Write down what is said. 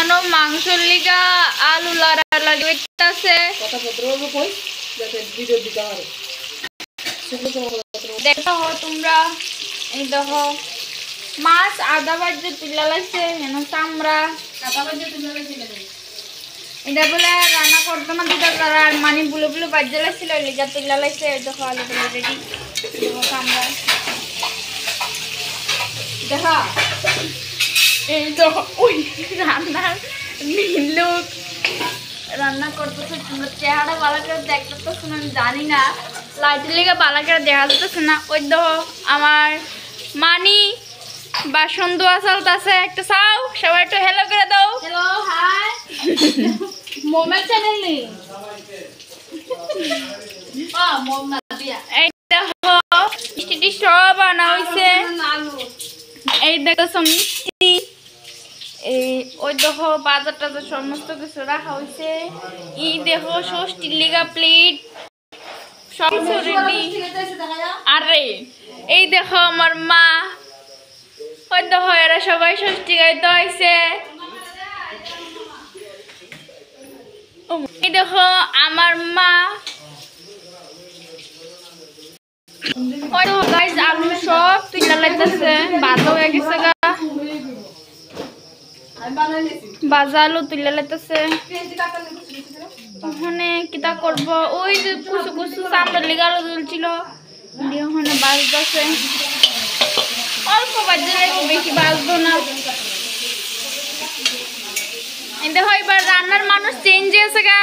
এখানে মাংসের লিগা আলু লাড়ালাড়ি হইতাছে। দেখো তোমরা, এই দেখো মাছ আধা বাজে তুলা লাগছে, হেন চামড়া এটা বলে রান্না করতো না দুটা তারা মানে বুলো বুলো বাজে লাগছিল, লিগা তুলা লাগছে। দেখো আলু গুলো রেডি, দেখো চামড়া দেখা। এই তো ওই রান্নার লোক রান্না করতেছে, তোমরা চেহারা ভালো করে দেখতেছো না জানি না, লাইটের লেগে ভালো করে দেখা যাচ্ছে না। ওই দেখো আমার মানি বাসন ধোয়া চলতেছে, একটা চাও সবাই একটু হ্যালো করে দাও। হ্যালো হাই মোমের চ্যানেল নেই মোম না দিয়া। এই দেখো মিষ্টি সব আনা হয়েছে, এই দেখো মিষ্টি, এই ওই দেখো বাজার টাজার সমস্ত কিছু রাখা হয়েছে। এই দেখো ষষ্ঠীর লিগা প্লেট সব রেডি। আরে এই দেখো আমার মা, ওই দেখো এরা সবাই ষষ্ঠী গাইতে হয়েছে। এই দেখো আমার মা, ওই দেখো গাইস আলু সব তুইলা লাগতেছে, ভাজা হয়ে গেছে গা, বাজা আলু তুলে লাইতেছে। ওখানে কিতা করব, ওই যে কুচু কুচু চামড়া লিগা আলু তুলছিল দিয়ে ওখানে বাজতেছে, অল্প বাজে বেশি বাজবো না। দেখো এবার রান্নার মানুষ চেঞ্জ হয়েছে গা।